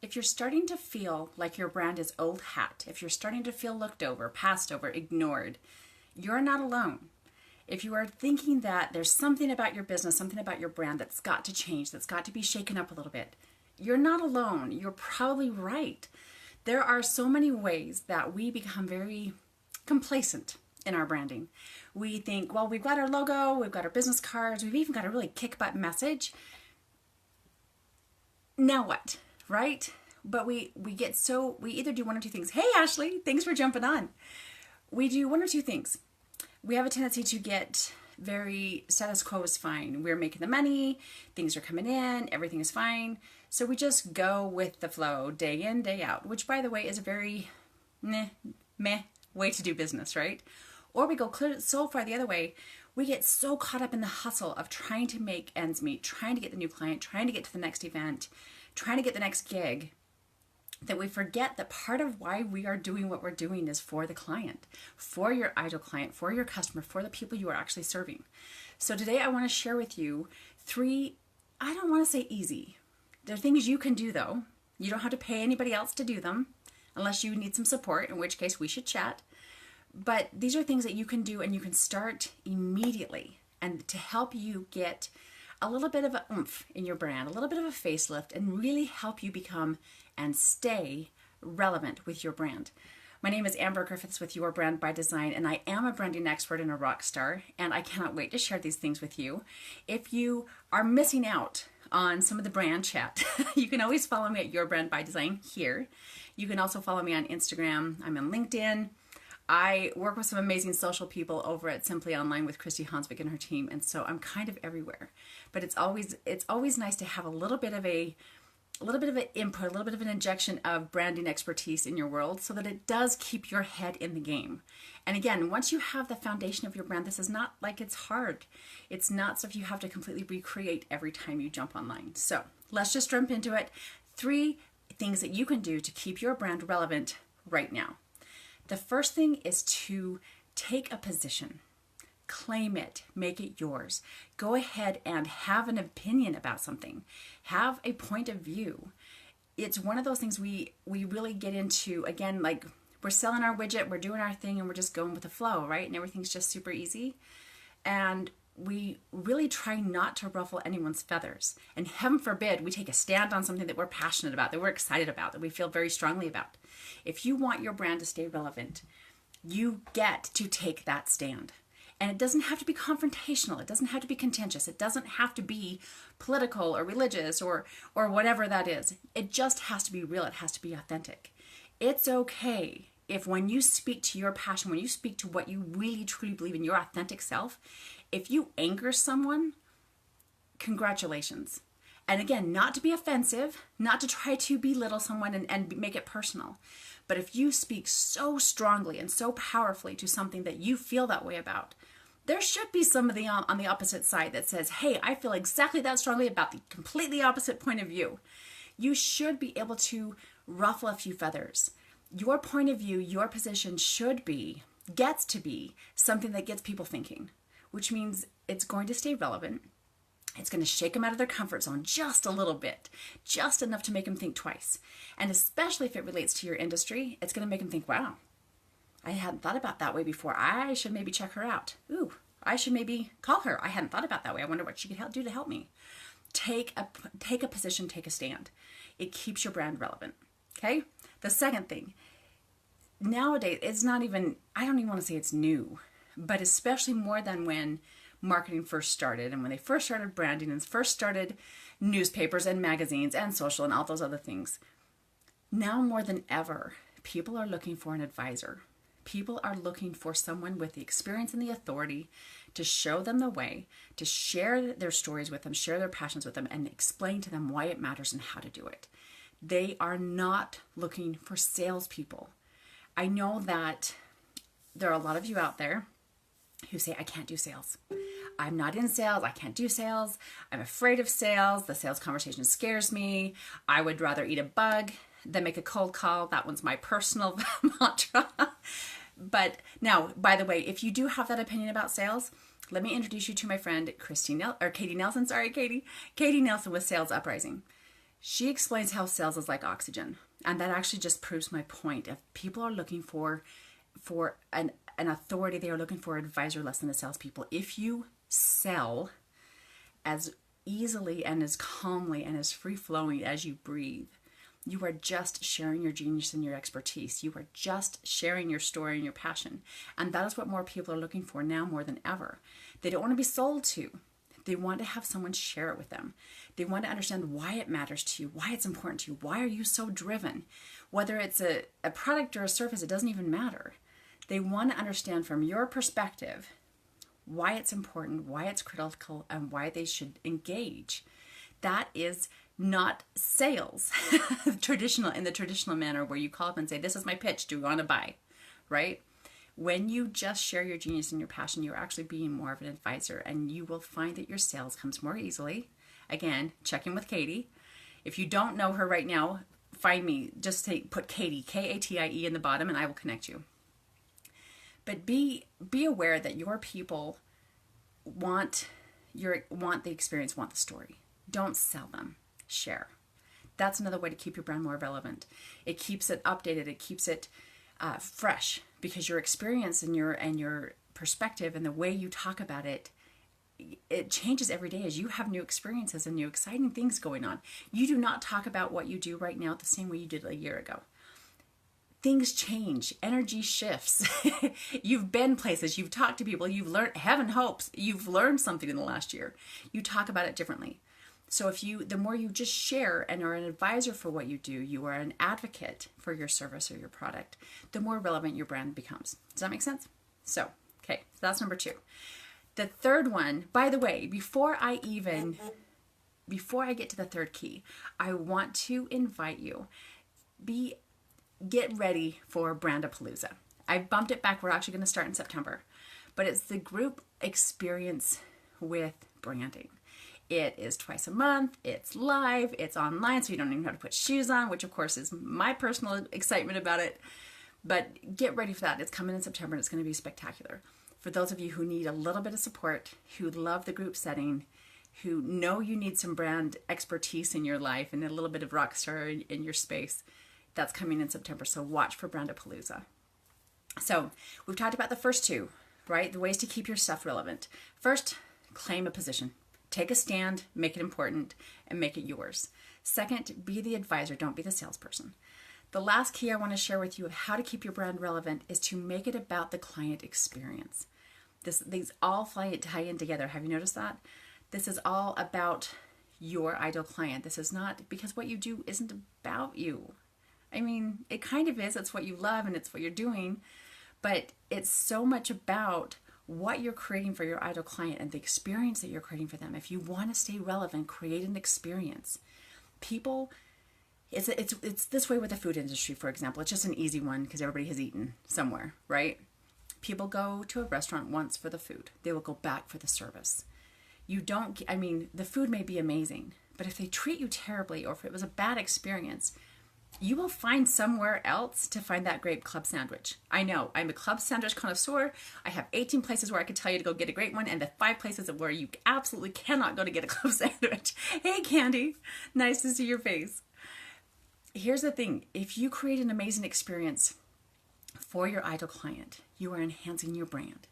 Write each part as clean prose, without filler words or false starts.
if you're starting to feel like your brand is old hat, if you're starting to feel looked over, passed over, ignored, you're not alone. If you are thinking that there's something about your business, something about your brand that's got to change, that's got to be shaken up a little bit, you're not alone. You're probably right. There are so many ways that we become very complacent in our branding. We think, well, we've got our logo, we've got our business cards, we've even got a really kick-butt message. Now what, right? But we either do one or two things. Hey, Ashley, thanks for jumping on. We do one or two things. We have a tendency to get very status quo is fine. We're making the money, things are coming in, everything is fine. So we just go with the flow day in, day out, which by the way is a very meh way to do business, right? Or we go so far the other way, we get so caught up in the hustle of trying to make ends meet, trying to get the new client, trying to get to the next event, trying to get the next gig, that we forget that part of why we are doing what we're doing is for the client, for your ideal client, for your customer, for the people you are actually serving. So today I want to share with you 3, I don't want to say easy. They're things you can do though. You don't have to pay anybody else to do them unless you need some support, in which case we should chat. But these are things that you can do and you can start immediately, and to help you get a little bit of a oomph in your brand, a little bit of a facelift, and really help you become and stay relevant with your brand. My name is Amber Griffiths with Your Brand by Design, and I am a branding expert and a rock star, and I cannot wait to share these things with you. If you are missing out on some of the brand chat, you can always follow me at Your Brand by Design here. You can also follow me on Instagram. I'm on LinkedIn. I work with some amazing social people over at Simply Online with Christy Hansvik and her team, and so I'm kind of everywhere. But it's always nice to have a little bit of an input, a little bit of an injection of branding expertise in your world, so that it does keep your head in the game. And again, once you have the foundation of your brand, this is not like it's hard. It's not stuff you have to completely recreate every time you jump online. So let's just jump into it. 3 things that you can do to keep your brand relevant right now. The first thing is to take a position, claim it, make it yours. Go ahead and have an opinion about something. Have a point of view. It's one of those things we really get into, again, like we're selling our widget, we're doing our thing, and we're just going with the flow, right? And everything's just super easy. And we really try not to ruffle anyone's feathers. And heaven forbid we take a stand on something that we're passionate about, that we're excited about, that we feel very strongly about. If you want your brand to stay relevant, you get to take that stand. And it doesn't have to be confrontational. It doesn't have to be contentious. It doesn't have to be political or religious or whatever that is. It just has to be real. It has to be authentic. It's okay if when you speak to your passion, when you speak to what you really truly believe in, your authentic self, if you anger someone, congratulations. And again, not to be offensive, not to try to belittle someone and make it personal. But if you speak so strongly and so powerfully to something that you feel that way about, there should be somebody on the opposite side that says, hey, I feel exactly that strongly about the completely opposite point of view. You should be able to ruffle a few feathers. Your point of view, your position gets to be something that gets people thinking, which means it's going to stay relevant. It's going to shake them out of their comfort zone just a little bit, just enough to make them think twice. And especially if it relates to your industry, it's going to make them think, wow, I hadn't thought about that way before. I should maybe check her out. Ooh, I should maybe call her. I hadn't thought about that way. I wonder what she could do to help me. Take a position, take a stand. It keeps your brand relevant. Okay? The second thing, nowadays, it's not even, I don't even want to say it's new, but especially more than when marketing first started and when they first started branding and first started newspapers and magazines and social and all those other things. Now more than ever, people are looking for an advisor. People are looking for someone with the experience and the authority to show them the way, to share their stories with them, share their passions with them, and explain to them why it matters and how to do it. They are not looking for salespeople. I know that there are a lot of you out there who say, I can't do sales. I'm not in sales. I can't do sales. I'm afraid of sales. The sales conversation scares me. I would rather eat a bug than make a cold call. That one's my personal mantra. But now, by the way, if you do have that opinion about sales, let me introduce you to my friend Katie Nelson with Sales Uprising. She explains how sales is like oxygen. And that actually just proves my point. If people are looking for an authority, they are looking for an advisor less than the salespeople. If you sell as easily and as calmly and as free-flowing as you breathe, you are just sharing your genius and your expertise. You are just sharing your story and your passion. And that is what more people are looking for now more than ever. They don't want to be sold to. They want to have someone share it with them. They want to understand why it matters to you, why it's important to you, why are you so driven. Whether it's a product or a service, it doesn't even matter. They want to understand from your perspective why it's important, why it's critical, and why they should engage. That is not sales, in the traditional manner where you call up and say, this is my pitch, do you want to buy, right? When you just share your genius and your passion, you're actually being more of an advisor, and you will find that your sales comes more easily. Again, check in with Katie. If you don't know her right now, find me. Just put Katie, Katie in the bottom, and I will connect you. But be aware that your people want the experience, want the story. Don't sell them. Share. That's another way to keep your brand more relevant. It keeps it updated. It keeps it fresh, because your experience and your perspective and the way you talk about it, it changes every day as you have new experiences and new exciting things going on. You do not talk about what you do right now the same way you did a year ago. Things change, energy shifts. You've been places, you've talked to people, you've learned, heaven hopes, you've learned something in the last year. You talk about it differently. So the more you just share and are an advisor for what you do, you are an advocate for your service or your product, the more relevant your brand becomes. Does that make sense? So that's number 2. The third one, by the way, before I get to the third key, I want to invite you, get ready for Brandapalooza. I bumped it back. We're actually going to start in September, but it's the group experience with branding. It is twice a month, it's live, it's online, so you don't even have to put shoes on, which of course is my personal excitement about it. But get ready for that. It's coming in September and it's going to be spectacular. For those of you who need a little bit of support, who love the group setting, who know you need some brand expertise in your life and a little bit of rock star in your space, that's coming in September. So watch for Brandapalooza. So we've talked about the first 2, right? The ways to keep your stuff relevant. First, claim a position. Take a stand, make it important, and make it yours. Second, be the advisor, don't be the salesperson. The last key I want to share with you of how to keep your brand relevant is to make it about the client experience. These all tie in together. Have you noticed that? This is all about your ideal client. This is not, because what you do isn't about you. I mean, it kind of is. It's what you love and it's what you're doing, but it's so much about what you're creating for your ideal client and the experience that you're creating for them. If you want to stay relevant, create an experience. People, it's this way with the food industry, for example. It's just an easy one because everybody has eaten somewhere, right? People go to a restaurant once for the food. They will go back for the service. The food may be amazing, but if they treat you terribly or if it was a bad experience, you will find somewhere else to find that great club sandwich. I know, I'm a club sandwich connoisseur. I have 18 places where I could tell you to go get a great one, and the 5 places where you absolutely cannot go to get a club sandwich. Hey, Candy, nice to see your face. Here's the thing. If you create an amazing experience for your ideal client, you are enhancing your brand.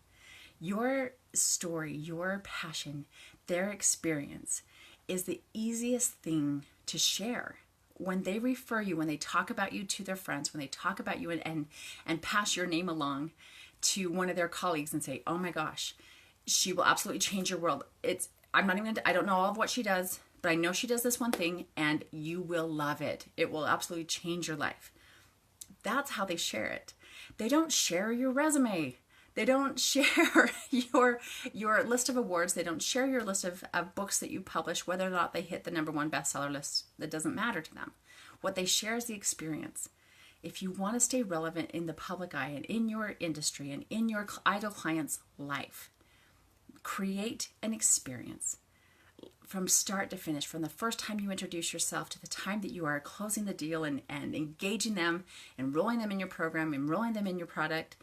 Your story, your passion, their experience is the easiest thing to share. When they refer you, when they talk about you to their friends, when they talk about you and pass your name along to one of their colleagues and say, oh my gosh, she will absolutely change your world. I don't know all of what she does, but I know she does this one thing and you will love it. It will absolutely change your life. That's how they share it. They don't share your resume. They don't share your list of awards. They don't share your list of books that you publish, whether or not they hit the #1 bestseller list. That doesn't matter to them. What they share is the experience. If you want to stay relevant in the public eye and in your industry and in your ideal client's life, create an experience from start to finish, from the first time you introduce yourself to the time that you are closing the deal and engaging them, enrolling them in your program, enrolling them in your product,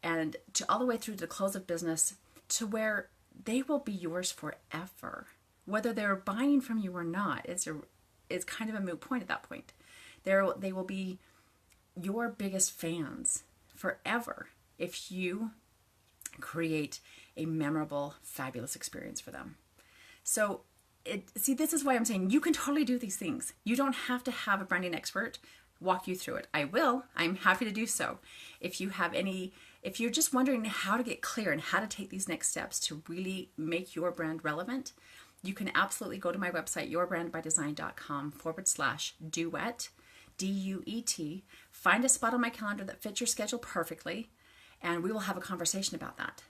and to all the way through to the close of business, to where they will be yours forever. Whether they're buying from you or not, is kind of a moot point at that point. They will be your biggest fans forever if you create a memorable, fabulous experience for them. So this is why I'm saying you can totally do these things. You don't have to have a branding expert walk you through it. I'm happy to do so. If you're just wondering how to get clear and how to take these next steps to really make your brand relevant, you can absolutely go to my website, yourbrandbydesign.com/duet, DUET, find a spot on my calendar that fits your schedule perfectly, and we will have a conversation about that.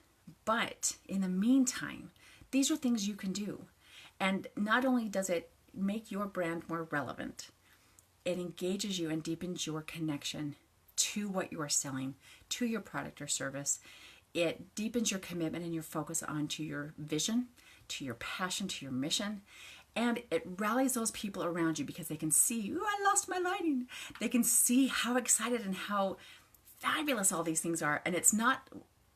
But in the meantime, these are things you can do. And not only does it make your brand more relevant, it engages you and deepens your connection to what you are selling, to your product or service. It deepens your commitment and your focus onto your vision, to your passion, to your mission. And it rallies those people around you because they can see, "Ooh, I lost my lighting." They can see how excited and how fabulous all these things are. And it's not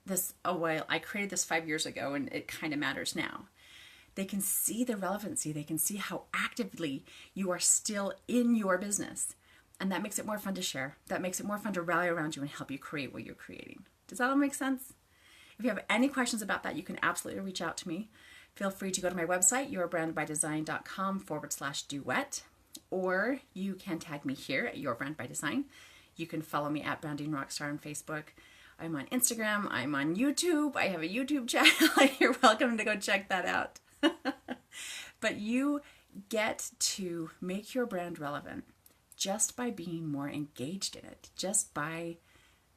this, "Oh, well, I created this 5 years ago and it kind of matters now." They can see the relevancy. They can see how actively you are still in your business. And that makes it more fun to share. That makes it more fun to rally around you and help you create what you're creating. Does that all make sense? If you have any questions about that, you can absolutely reach out to me. Feel free to go to my website, yourbrandbydesign.com/duet, or you can tag me here at Your Brand by Design. You can follow me at Branding Rockstar on Facebook. I'm on Instagram. I'm on YouTube. I have a YouTube channel. You're welcome to go check that out. But you get to make your brand relevant just by being more engaged in it, just by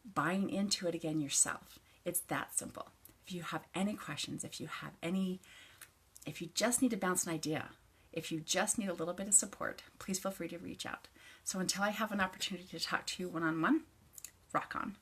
buying into it again yourself. It's that simple. If you have any questions, if you just need to bounce an idea, if you just need a little bit of support, please feel free to reach out. So until I have an opportunity to talk to you one-on-one, rock on.